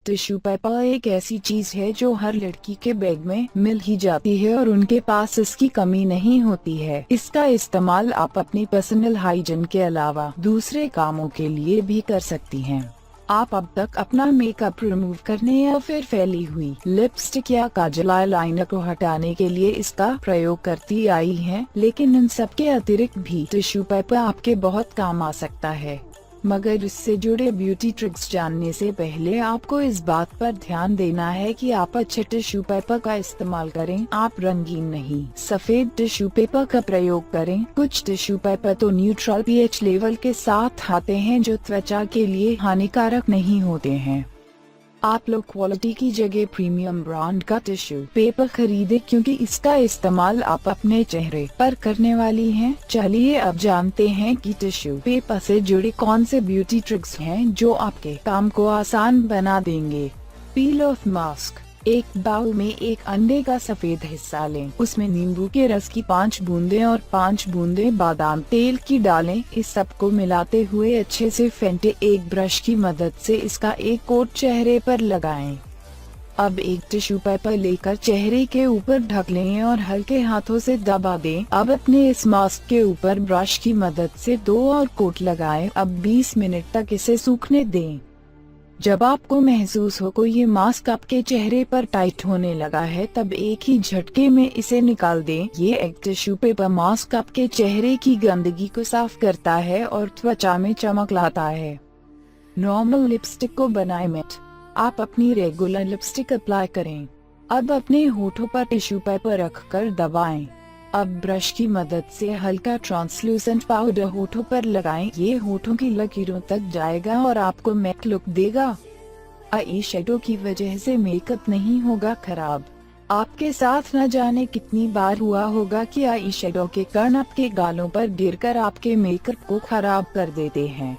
Tissue paper एक ऐसी चीज है जो हर लड़की के बैग में मिल ही जाती है और उनके पास इसकी कमी नहीं होती है। इसका इस्तेमाल आप अपनी पर्सनल हाइजीन के अलावा दूसरे कामों के लिए भी कर सकती हैं। आप अब तक अपना मेकअप रिमूव करने या फिर फैली हुई लिपस्टिक या काजल आईलाइनर को हटाने के लिए इसका प्रयोग करती आई हैं, लेकिन इन सब के अतिरिक्त भी टिश्यू पेपर आपके बहुत काम आ सकता है। मगर इससे जुड़े ब्यूटी ट्रिक्स जानने से पहले आपको इस बात पर ध्यान देना है कि आप अच्छे टिश्यू पेपर का इस्तेमाल करें। आप रंगीन नहीं, सफेद टिश्यू पेपर का प्रयोग करें। कुछ टिश्यू पेपर तो न्यूट्रल पीएच लेवल के साथ आते हैं जो त्वचा के लिए हानिकारक नहीं होते हैं। आप लो क्वालिटी की जगह प्रीमियम ब्रांड का टिश्यू पेपर खरीदें, क्योंकि इसका इस्तेमाल आप अपने चेहरे पर करने वाली हैं। चलिए अब जानते हैं कि टिश्यू पेपर से जुड़े कौन से ब्यूटी ट्रिक्स हैं जो आपके काम को आसान बना देंगे। पील ऑफ मास्क। एक बाउल में एक अंडे का सफेद हिस्सा लें, उसमें नींबू के रस की 5 बूंदें और 5 बूंदें बादाम तेल की डालें। इस सब को मिलाते हुए अच्छे से फेंटें। एक ब्रश की मदद से इसका एक कोट चेहरे पर लगाएं। अब एक टिश्यू पेपर लेकर चेहरे के ऊपर ढक लें और हल्के हाथों से दबा दें। अब अपने इस मास्क के ऊपर ब्रश की मदद से 2 और कोट लगाएं। अब 20 मिनट तक इसे सूखने दें। जब आपको महसूस हो कि ये मास्क आपके चेहरे पर टाइट होने लगा है, तब एक ही झटके में इसे निकाल दें। ये एक टिश्यू पेपर मास्क आपके चेहरे की गंदगी को साफ करता है और त्वचा में चमक लाता है। नॉर्मल लिपस्टिक को बनाएं मैट। आप अपनी रेगुलर लिपस्टिक अप्लाई करें। अब अपने होठों पर टिश्यू पेपर रखकर दबाएं। अब ब्रश की मदद से हल्का ट्रांसलूसेंट पाउडर होठों पर लगाएं। ये होठों की लकीरों तक जाएगा और आपको मैट लुक देगा। आई शेडो की वजह से मेकअप नहीं होगा खराब। आपके साथ न जाने कितनी बार हुआ होगा कि आई शेडो के कण आपके गालों पर गिरकर आपके मेकअप को खराब कर देते हैं,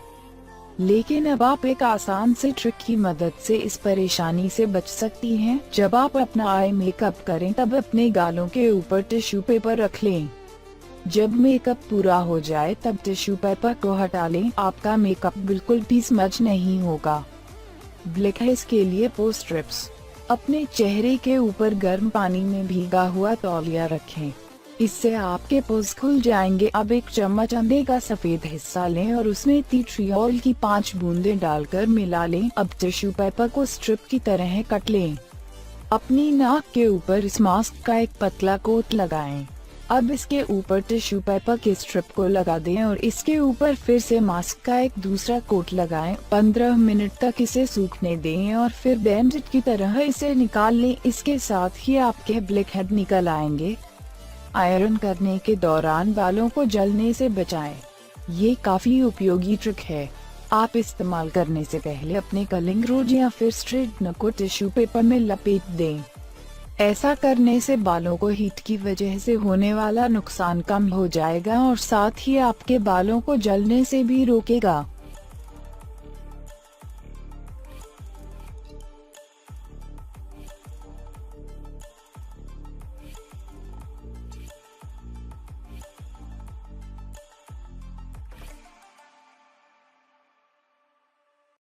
लेकिन अब आप एक आसान से ट्रिक की मदद से इस परेशानी से बच सकती हैं। जब आप अपना आई मेकअप करें तब अपने गालों के ऊपर टिश्यू पेपर रख लें। जब मेकअप पूरा हो जाए तब टिश्यू पेपर को हटा लें। आपका मेकअप बिल्कुल भी स्मज नहीं होगा। ब्लैक हेड्स के लिए पोस्ट स्ट्रिप्स। अपने चेहरे के ऊपर गर्म पानी में भीगा हुआ तौलिया रखें, इससे आपके पोज खुल जाएंगे। अब एक चम्मच अंडे का सफेद हिस्सा लें और उसमें टी ट्री ऑयल की 5 बूंदें डालकर मिला लें। अब टिश्यू पेपर को स्ट्रिप की तरह कट लें। अपनी नाक के ऊपर इस मास्क का एक पतला कोट लगाएं। अब इसके ऊपर टिश्यू पेपर के स्ट्रिप को लगा दें और इसके ऊपर फिर से मास्क का एक दूसरा कोट लगाएं। 15 मिनट तक इसे सूखने दें और फिर बैंडेज की तरह इसे निकाल लें। इसके साथ ही आपके ब्लैक हेड निकल आएंगे। आयरन करने के दौरान बालों को जलने से बचाएं। ये काफी उपयोगी ट्रिक है। आप इस्तेमाल करने से पहले अपने कर्लिंग रोड या फिर स्ट्रेटनर को टिश्यू पेपर में लपेट दें। ऐसा करने से बालों को हीट की वजह से होने वाला नुकसान कम हो जाएगा और साथ ही आपके बालों को जलने से भी रोकेगा।